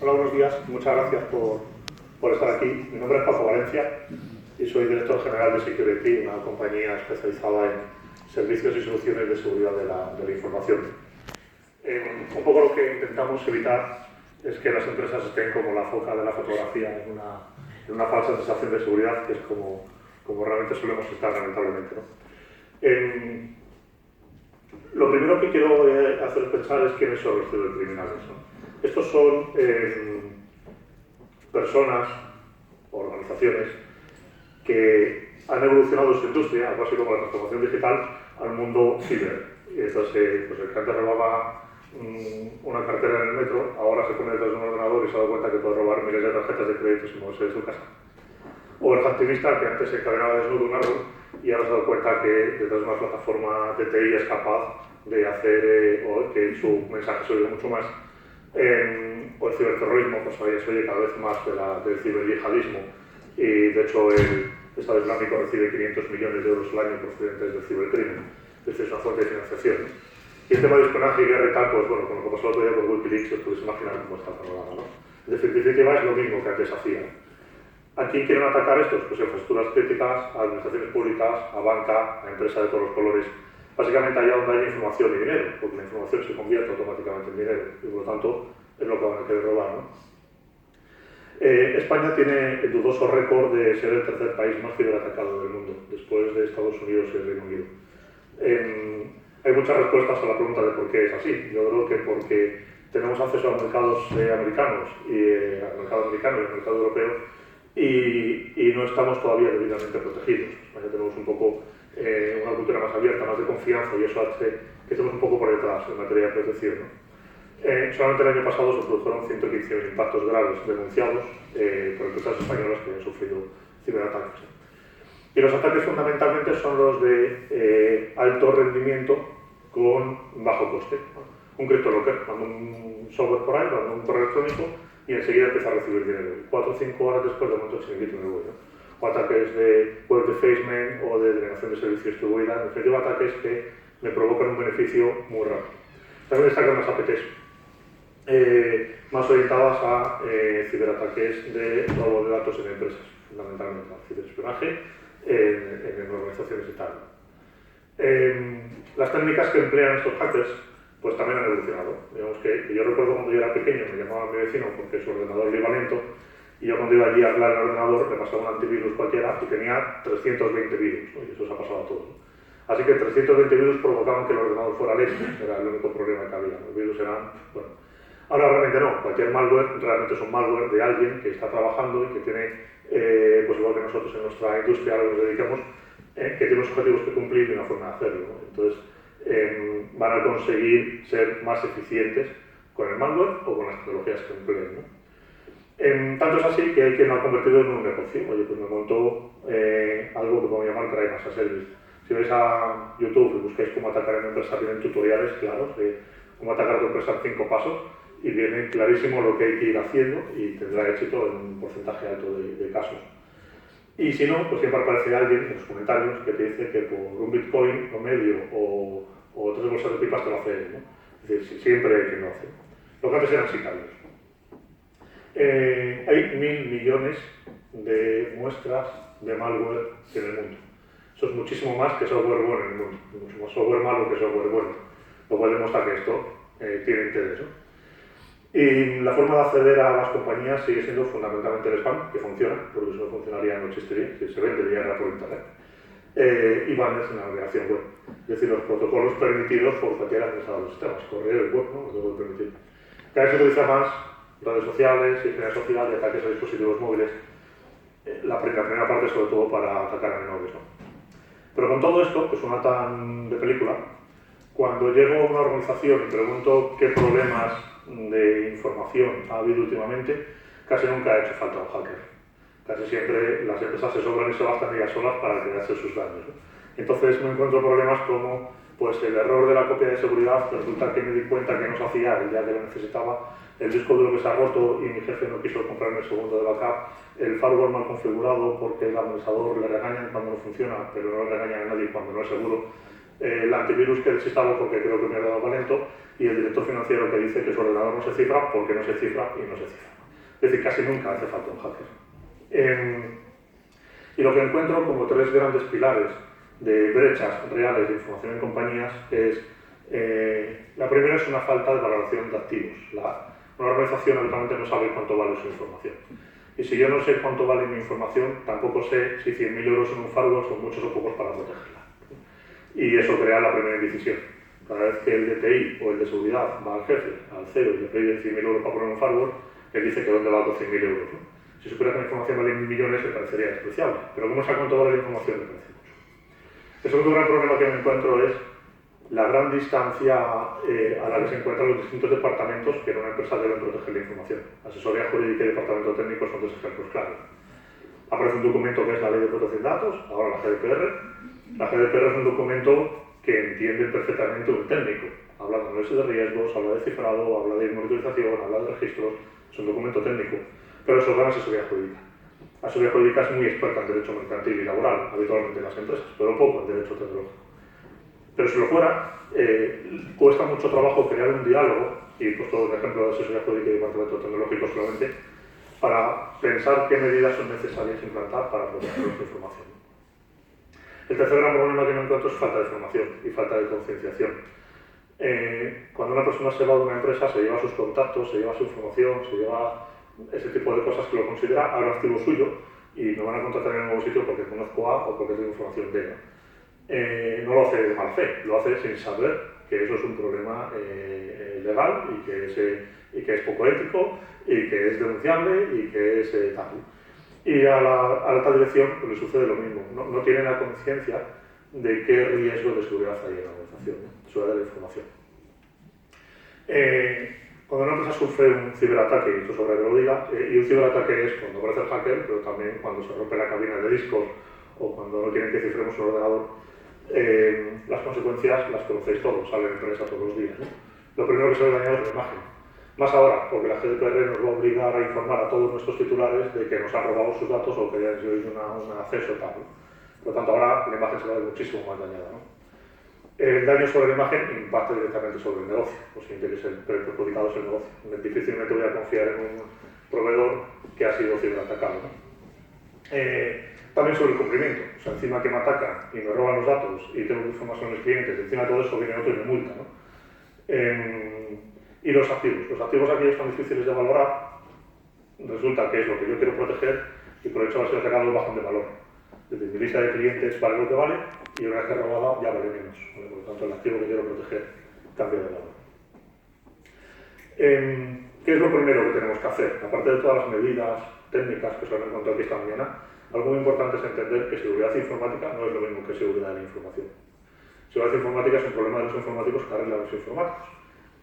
Hola, buenos días. Muchas gracias por estar aquí. Mi nombre es Paco Valencia y soy director general de Security, una compañía especializada en servicios y soluciones de seguridad de la información. Un poco lo que intentamos evitar es que las empresas estén como la foca de la fotografía en una falsa sensación de seguridad, que es como realmente solemos estar, lamentablemente, ¿no? Lo primero que quiero hacer pensar es quiénes son los cibercriminales, ¿no? Estos son personas o organizaciones que han evolucionado su industria, algo así como la transformación digital, al mundo ciber. Y entonces, pues el que antes robaba una cartera en el metro, ahora se pone detrás de un ordenador y se da cuenta que puede robar miles de tarjetas de crédito sin moverse de su casa. O el activista que antes se encadenaba desnudo un árbol y ahora se ha dado cuenta que detrás de una plataforma de TI es capaz de hacer o que su mensaje se oiga mucho más. O el ciberterrorismo, pues hoy se oye cada vez más del ciberyihadismo, y de hecho el Estado Islámico recibe 500 millones de euros al año procedentes del cibercrimen. Es decir, es una fuente de financiación. Y el tema de espionaje y guerra y tal, pues bueno, con lo que pasó el otro día con Wikileaks, os podéis imaginar cómo está el panorama, ¿no? En definitiva es lo mismo que antes hacían. ¿A quién quieren atacar estos? Pues a infraestructuras críticas, a administraciones públicas, a banca, a empresas de todos los colores. Básicamente allá donde hay información y dinero, porque la información se convierte automáticamente en dinero y por lo tanto es lo que van a querer robar, ¿no? España tiene el dudoso récord de ser el tercer país más ciberatacado del mundo, después de Estados Unidos y el Reino Unido. Hay muchas respuestas a la pregunta de por qué es así. Yo creo que porque tenemos acceso a mercados americanos y al mercado americano y al mercado europeo y no estamos todavía debidamente protegidos. En España tenemos un poco una cultura más abierta, más de confianza, y eso hace que estemos un poco por detrás en materia de protección, ¿no? Solamente el año pasado se produjeron 115 impactos graves denunciados por empresas españolas que han sufrido ciberataques. Y los ataques fundamentalmente son los de alto rendimiento con bajo coste. Un CryptoLocker, manda un software por ahí, manda un correo electrónico y enseguida empieza a recibir dinero. 4 o 5 horas después de momento se invita un vuelo. O ataques de web defacement o de denegación de servicio distribuida, en definitiva ataques que me provocan un beneficio muy rápido. También destacan las APTs, más orientadas a ciberataques de robo de datos en empresas, fundamentalmente, ciberespionaje en organizaciones y tal. Las técnicas que emplean estos hackers pues también han evolucionado. Digamos que yo recuerdo cuando yo era pequeño, me llamaba mi vecino porque su ordenador le iba lento, y yo cuando iba allí a arreglar el ordenador le pasaba un antivirus cualquiera y tenía 320 virus, ¿no? Y eso se ha pasado a todos, ¿no? Así que 320 virus provocaban que el ordenador fuera lento, era el único problema que había. Los virus eran, bueno. Ahora realmente no, cualquier malware realmente es un malware de alguien que está trabajando y que tiene, pues igual que nosotros en nuestra industria a lo que nos dedicamos, que tiene unos objetivos que cumplir y una forma de hacerlo, ¿no? Entonces, van a conseguir ser más eficientes con el malware o con las tecnologías que empleen, ¿no? Tanto es así que hay quien lo ha convertido en un negocio. Oye, pues me montó algo que podemos llamar Crime as a Service. Si vais a YouTube y buscáis cómo atacar a una empresa, vienen tutoriales claros de cómo atacar a tu empresa en 5 pasos y viene clarísimo lo que hay que ir haciendo y tendrá éxito en un porcentaje alto de casos. Y si no, pues siempre aparece alguien en los comentarios que te dice que por un Bitcoin o medio o 3 bolsas de pipas te lo hace él, ¿no? Es decir, siempre hay quien lo hace. Lo que antes eran sicarios. Hay 1.000 millones de muestras de malware en el mundo. Eso es muchísimo más que software bueno en el mundo, mucho más software malo que software bueno, lo cual demuestra que esto tiene interés, ¿no? Y la forma de acceder a las compañías sigue siendo fundamentalmente el spam, que funciona, porque si no funcionaría no existiría, si se vende guerra por internet, y banners en la navegación web, es decir, los protocolos permitidos por cualquier administrador de sistemas, correo y web, ¿no? Lo que puede permitir. Cada vez se utiliza más redes sociales, ingeniería social y ataques a dispositivos móviles, la primera parte sobre todo para atacar a menores, ¿no? Pero con todo esto, que suena tan de película, cuando llego a una organización y pregunto qué problemas de información ha habido últimamente, casi nunca ha hecho falta un hacker. Casi siempre las empresas se sobran y se bastan ellas solas para crearse sus daños, ¿no? Entonces me encuentro problemas como pues, el error de la copia de seguridad, que resulta que me di cuenta que no se hacía el día que lo necesitaba, el disco duro que se ha roto y mi jefe no quiso comprarme el segundo de backup, el firewall mal configurado porque el administrador le regañan cuando no funciona, pero no le regañan a nadie cuando no es seguro, el antivirus que desinstalo porque creo que me ha dado talento, y el director financiero que dice que su ordenador no se cifra porque no se cifra y no se cifra. Es decir, casi nunca hace falta un hacker. Y lo que encuentro como tres grandes pilares de brechas reales de información en compañías es, la primera es una falta de valoración de activos. Una organización habitualmente no sabe cuánto vale su información. Y si yo no sé cuánto vale mi información, tampoco sé si 100.000 euros en un firewall son muchos o pocos para protegerla. Y eso crea la primera indecisión. Cada vez que el de TI o el de seguridad va al jefe, al CEO, y le pide 100.000 euros para poner un firewall, él dice que dónde va con 100.000 euros, ¿no? Si supiera que la información vale 1.000 millones, le parecería despreciable. Pero ¿cómo sabe cuánto vale la información? Le parece mucho. El segundo gran problema que me encuentro es la gran distancia a la que se encuentran los distintos departamentos que en una empresa deben proteger la información. Asesoría jurídica y departamento técnico son dos ejemplos claros. Aparece un documento que es la Ley de Protección de Datos, ahora la GDPR. La GDPR es un documento que entiende perfectamente un técnico. Habla de análisis de riesgos, habla de cifrado, habla de monitorización, habla de registros. Es un documento técnico, pero eso da asesoría jurídica. La asesoría jurídica es muy experta en derecho mercantil y laboral, habitualmente en las empresas, pero poco en derecho tecnológico. Pero si lo fuera, cuesta mucho trabajo crear un diálogo, y he puesto un ejemplo de asesoría jurídica y departamento tecnológico solamente, para pensar qué medidas son necesarias implantar para proteger nuestra información. El tercer gran problema que me encuentro es falta de formación y falta de concienciación. Cuando una persona se va de una empresa, se lleva sus contactos, se lleva su información, se lleva ese tipo de cosas que lo considera ahora activo suyo y me van a contratar en el nuevo sitio porque conozco A o porque tengo información B. No lo hace de mala fe, lo hace sin saber que eso es un problema legal y que es poco ético y que es denunciable y que es tal. Y a la alta dirección pues, le sucede lo mismo, no tiene la conciencia de qué riesgo de seguridad hay en la organización, seguridad de la información. Cuando una empresa sufre un ciberataque, y esto sobra que lo diga, y un ciberataque es cuando aparece el hacker, pero también cuando se rompe la cabina de discos o cuando no quieren que cifremos un ordenador, las consecuencias las conocéis todos, salen en prensa todos los días, ¿no? Lo primero que se ve dañado es la imagen. Más ahora, porque la GDPR nos va a obligar a informar a todos nuestros titulares de que nos han robado sus datos o que hayan sido un acceso tal, ¿no? Por lo tanto, ahora la imagen se va a ver muchísimo más dañada, ¿no? El daño sobre la imagen impacta directamente sobre el negocio, o siente que es el perjudicado es el negocio. Difícilmente voy a confiar en un proveedor que ha sido ciberatacado, ¿no? También sobre el cumplimiento, o sea, encima que me atacan y me roban los datos y tengo que informar a mis clientes, encima de todo eso viene otro y me multa, ¿no? Y los activos aquellos tan difíciles de valorar, resulta que es lo que yo quiero proteger y por hecho de ser atacado bajan de valor. Es decir, mi lista de clientes vale lo que vale y una vez que es robada ya vale menos. ¿Vale? Por lo tanto, el activo que quiero proteger cambia de valor. ¿Qué es lo primero que tenemos que hacer? Aparte de todas las medidas técnicas que se han encontrado aquí esta mañana, algo muy importante es entender que seguridad informática no es lo mismo que seguridad de la información. Seguridad informática es un problema de los informáticos que arreglan los informáticos.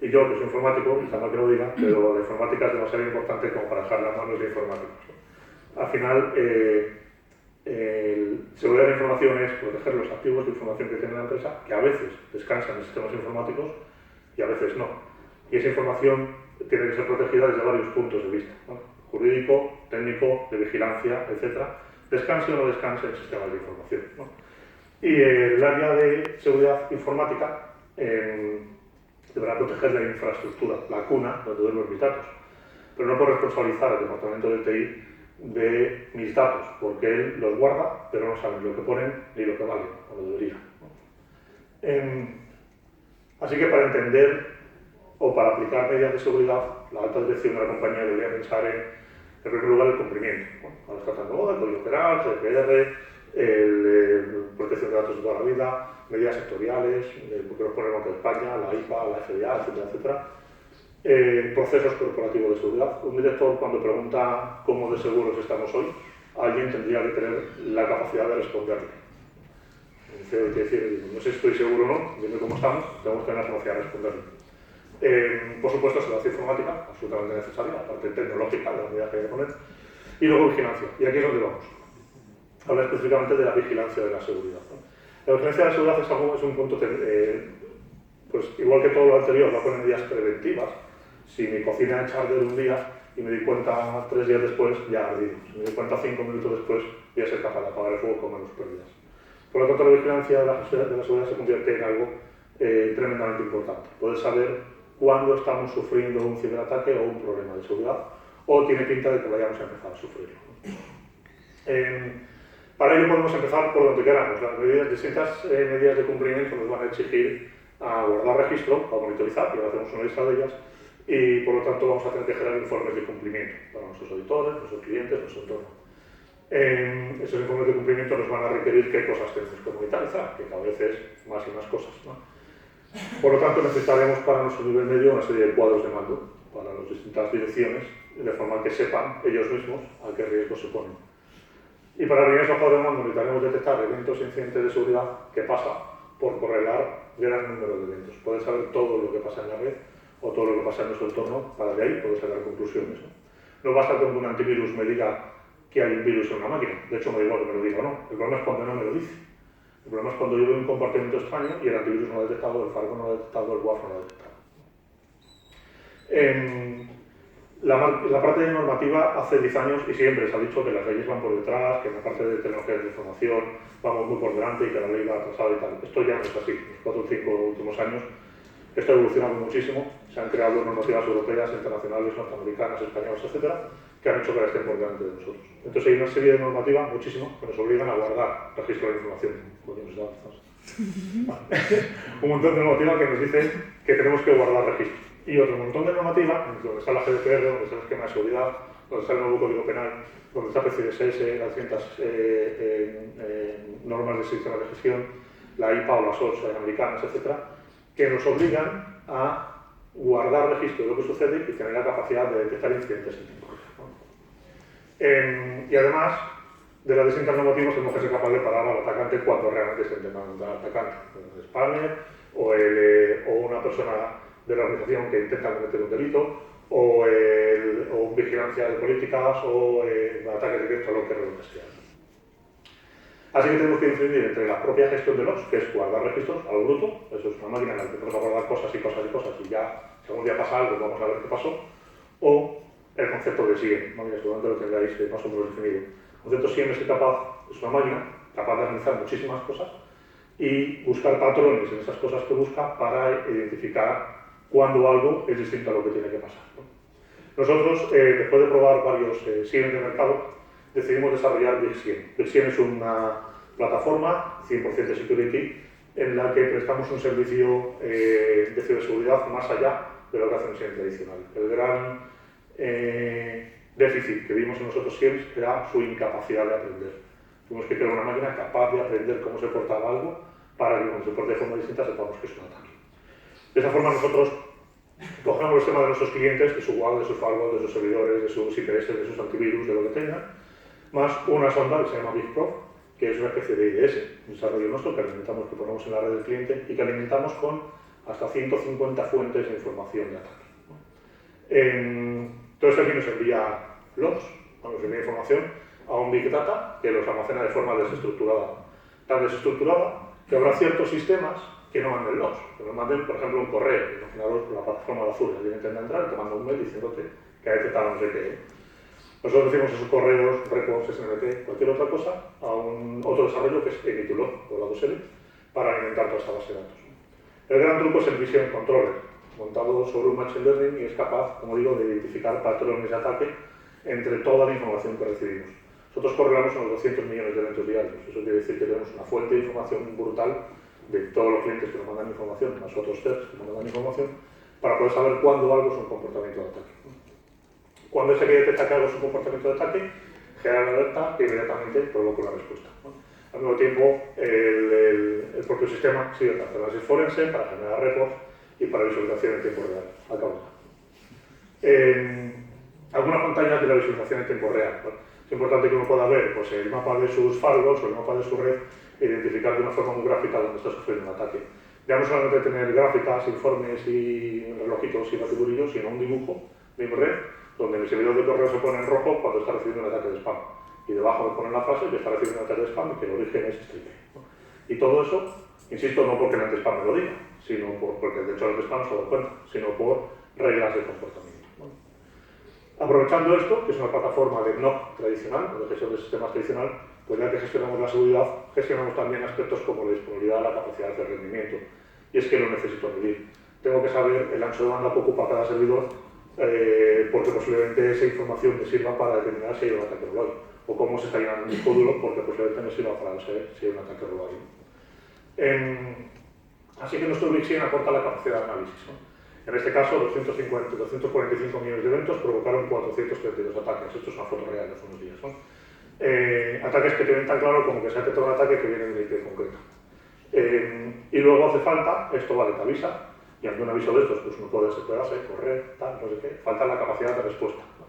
Y yo, que soy informático, quizá no que lo diga, pero la informática es demasiado importante como para dejar las manos de informáticos, ¿no? Al final, seguridad de la información es proteger los activos de información que tiene la empresa, que a veces descansan en sistemas informáticos y a veces no. Y esa información tiene que ser protegida desde varios puntos de vista, ¿no? Jurídico, técnico, de vigilancia, etc. Descanse o no descanse en sistemas de información, ¿no? Y el área de seguridad informática deberá proteger la infraestructura, la cuna donde duermen mis datos. Pero no puedo responsabilizar al departamento de TI de mis datos, porque él los guarda, pero no sabe ni lo que ponen ni lo que valen, o lo debería, ¿no? Así que para entender o para aplicar medidas de seguridad, la alta dirección de la compañía debería pensar en primer lugar, el cumplimiento. Bueno, ahora está tratando moda, el Código Penal, GDPR, protección de datos de toda la vida, medidas sectoriales, porque nos ponemos de España, la IPA, la FDA, etcétera, etcétera. Procesos corporativos de seguridad. Un director, cuando pregunta cómo de seguros estamos hoy, alguien tendría que tener la capacidad de responderle. El CEO hay que decir, no sé si estoy seguro o no, viendo cómo estamos, tenemos que tener la capacidad de responderle. Por supuesto, seguridad informática, absolutamente necesaria, la parte tecnológica de la unidad que hay que poner, y luego vigilancia. Y aquí es donde vamos. Habla específicamente de la vigilancia de la seguridad, ¿no? La vigilancia de la seguridad es un punto, pues igual que todo lo anterior, va a poner medidas preventivas. Si mi cocina echa a arder un día y me di cuenta 3 días después, ya ha ardido. Si me di cuenta 5 minutos después, voy a ser capaz de apagar el fuego con menos pérdidas. Por lo tanto, la vigilancia de la seguridad se convierte en algo tremendamente importante. Poder saber cuando estamos sufriendo un ciberataque o un problema de seguridad, o tiene pinta de que vayamos a empezar a sufrirlo. Para ello podemos empezar por donde queramos. Las distintas medidas de cumplimiento nos van a exigir a guardar registro, a monitorizar, que hacemos una lista de ellas, y por lo tanto vamos a tener que generar informes de cumplimiento para nuestros auditores, nuestros clientes, nuestro entorno. Esos informes de cumplimiento nos van a requerir qué cosas tenemos que monitorizar, que cada vez es más y más cosas, ¿no? Por lo tanto, necesitaremos para nuestro nivel medio una serie de cuadros de mando para las distintas direcciones, de forma que sepan ellos mismos a qué riesgos se ponen. Y para reunir esos cuadros de mando necesitaremos detectar eventos e incidentes de seguridad que pasa por correlar gran número de eventos. Poder saber todo lo que pasa en la red o todo lo que pasa en nuestro entorno, para de ahí poder sacar conclusiones, ¿no? No basta con que un antivirus me diga que hay un virus en una máquina, de hecho me da igual que me lo diga o no, el problema es cuando no me lo dice. El problema es cuando yo veo un comportamiento extraño y el antivirus no lo ha detectado, el firewall no lo ha detectado, el WAF no lo ha detectado. La parte de normativa hace 10 años y siempre se ha dicho que las leyes van por detrás, que en la parte de tecnologías de información vamos muy por delante y que la ley va atrasada y tal. Esto ya no es así. Los 4 o 5 últimos años esto ha evolucionado muchísimo. Se han creado normativas europeas, internacionales, norteamericanas, españolas, etcétera, que han hecho que estén por delante de nosotros. Entonces hay una serie de normativas, muchísimo, que nos obligan a guardar registro de información. Un montón de normativas que nos dicen que tenemos que guardar registro. Y otro montón de normativa, donde está la GDPR, donde está el esquema de seguridad, donde está el nuevo Código Penal, donde está PCDSS, las distintas normas de sistemas de gestión, la IPA o las SOX americanas, etcétera, que nos obligan a guardar registro de lo que sucede y tener la capacidad de detectar incidentes en tiempo real. Y además, de las distintas normativas tenemos que ser capaces de parar al atacante cuando realmente se intenta encontrar al atacante, el spammer o una persona de la organización que intenta cometer un delito, o vigilancia de políticas, o ataques directos a lo que sea. Así que tenemos que distinguir entre la propia gestión de logs, que es guardar registros a lo bruto, eso es una máquina en la que tenemos que guardar cosas y cosas y cosas, y ya, si algún día pasa algo, vamos a ver qué pasó, o el concepto de SIEM, ¿no? Seguramente lo tengáis más o menos definido. El concepto SIEM es una máquina capaz de analizar muchísimas cosas y buscar patrones en esas cosas que busca para identificar cuando algo es distinto a lo que tiene que pasar, ¿no? Nosotros, después de probar varios SIEM de mercado, decidimos desarrollar BigSIEM. BigSIEM es una plataforma 100% de security en la que prestamos un servicio de ciberseguridad más allá de lo que hace un SIEM tradicional. El gran déficit que vimos en nosotros SIEMs era su incapacidad de aprender. Tuvimos que crear una máquina capaz de aprender cómo se portaba algo para que cuando se porte de forma distinta sepamos que es un ataque. De esa forma nosotros cogemos los temas de nuestros clientes, de su WAF, de sus firewalls, de sus servidores, de sus IPS, de sus antivirus, de lo que tengan, más una sonda que se llama BigProf, que es una especie de IDS, un desarrollo nuestro que alimentamos, que ponemos en la red del cliente y que alimentamos con hasta 150 fuentes de información de ataque. Todo esto aquí nos envía logs, nos envía información a un Big Data que los almacena de forma desestructurada. Tan desestructurada que habrá ciertos sistemas que no manden logs, que nos manden, por ejemplo, un correo. Imaginaros la plataforma de Azure, alguien intenta entrar y te manda un mail diciéndote que ha detectado no sé qué. Nosotros decimos esos correos, reports, SNMP, cualquier otra cosa, a otro desarrollo que es Emitulo, o la 2L, para alimentar toda esta base de datos. El gran truco es el Vision Controller, montado sobre un Machine Learning y es capaz, como digo, de identificar patrones de ataque entre toda la información que recibimos. Nosotros correlamos unos 200 millones de eventos diarios. Eso quiere decir que tenemos una fuente de información brutal de todos los clientes que nos mandan información, más otros CERTs que nos mandan información, para poder saber cuándo algo es un comportamiento de ataque. Cuando se quiere detectar que algo es un comportamiento de ataque, genera la alerta que inmediatamente provoca una respuesta, ¿no? Al mismo tiempo, el propio sistema sirve para hacer análisis forense, para generar reports y para visualización en tiempo real. Acabo. Algunas pantallas de la visualización en tiempo real. Bueno, es importante que uno pueda ver pues, el mapa de sus firewalls o el mapa de su red e identificar de una forma muy gráfica dónde está sufriendo un ataque. Ya no solamente tener gráficas, informes y relojitos y batiburillos, sino un dibujo de mi red donde mi servidor de correo se pone en rojo cuando está recibiendo un ataque de spam. Y debajo me ponen la frase que está recibiendo un ataque de spam y que el origen es este. Y todo eso, insisto, no porque el anti-spam me lo diga, sino porque de hecho el anti-spam no se da cuenta, sino por reglas de comportamiento. Bueno. Aprovechando esto, que es una plataforma de NOC tradicional, de gestión de sistemas tradicional, pues ya que gestionamos la seguridad, gestionamos también aspectos como la disponibilidad, la capacidad de rendimiento. Y es que lo necesito medir. tengo que saber el ancho de banda que ocupa cada servidor, porque posiblemente esa información me sirva para determinar si hay un ataque global, o cómo se está llenando el disco duro, porque posiblemente me sirva para saber si hay un ataque global. Así que nuestro BigSIEM aporta la capacidad de análisis, ¿no? En este caso, 245 millones de eventos provocaron 432 ataques. Esto es una foto real de hace unos días, ¿no? Ataques que te ven tan claro como que se ha detectado un ataque que viene de una IP concreta. Y luego hace falta, esto vale, te avisa, y ante un aviso de estos, pues uno puede hacer, correr, tal, no sé qué, falta la capacidad de respuesta, ¿no?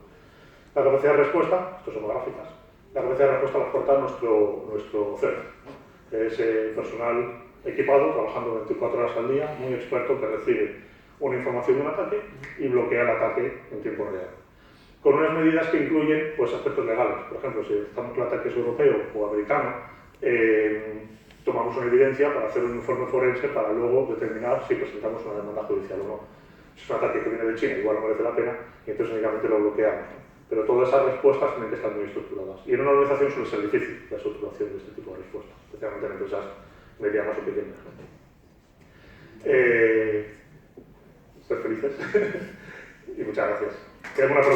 La capacidad de respuesta, estos son gráficas, la capacidad de respuesta la aporta nuestro CERT, ¿no? Que es personal equipado, trabajando 24 horas al día, muy experto, que recibe una información de un ataque y bloquea el ataque en tiempo real. Con unas medidas que incluyen pues, aspectos legales. Por ejemplo, si detectamos que el ataque es europeo o americano, tomamos una evidencia para hacer un informe forense para luego determinar si presentamos una demanda judicial o no. Si es un ataque que viene de China, igual no merece la pena, y entonces únicamente lo bloqueamos, ¿no? Pero todas esas respuestas tienen que estar muy estructuradas. Y en una organización suele ser difícil la estructuración de este tipo de respuestas, especialmente en empresas medianas o pequeñas, ¿no? Ser felices y muchas gracias.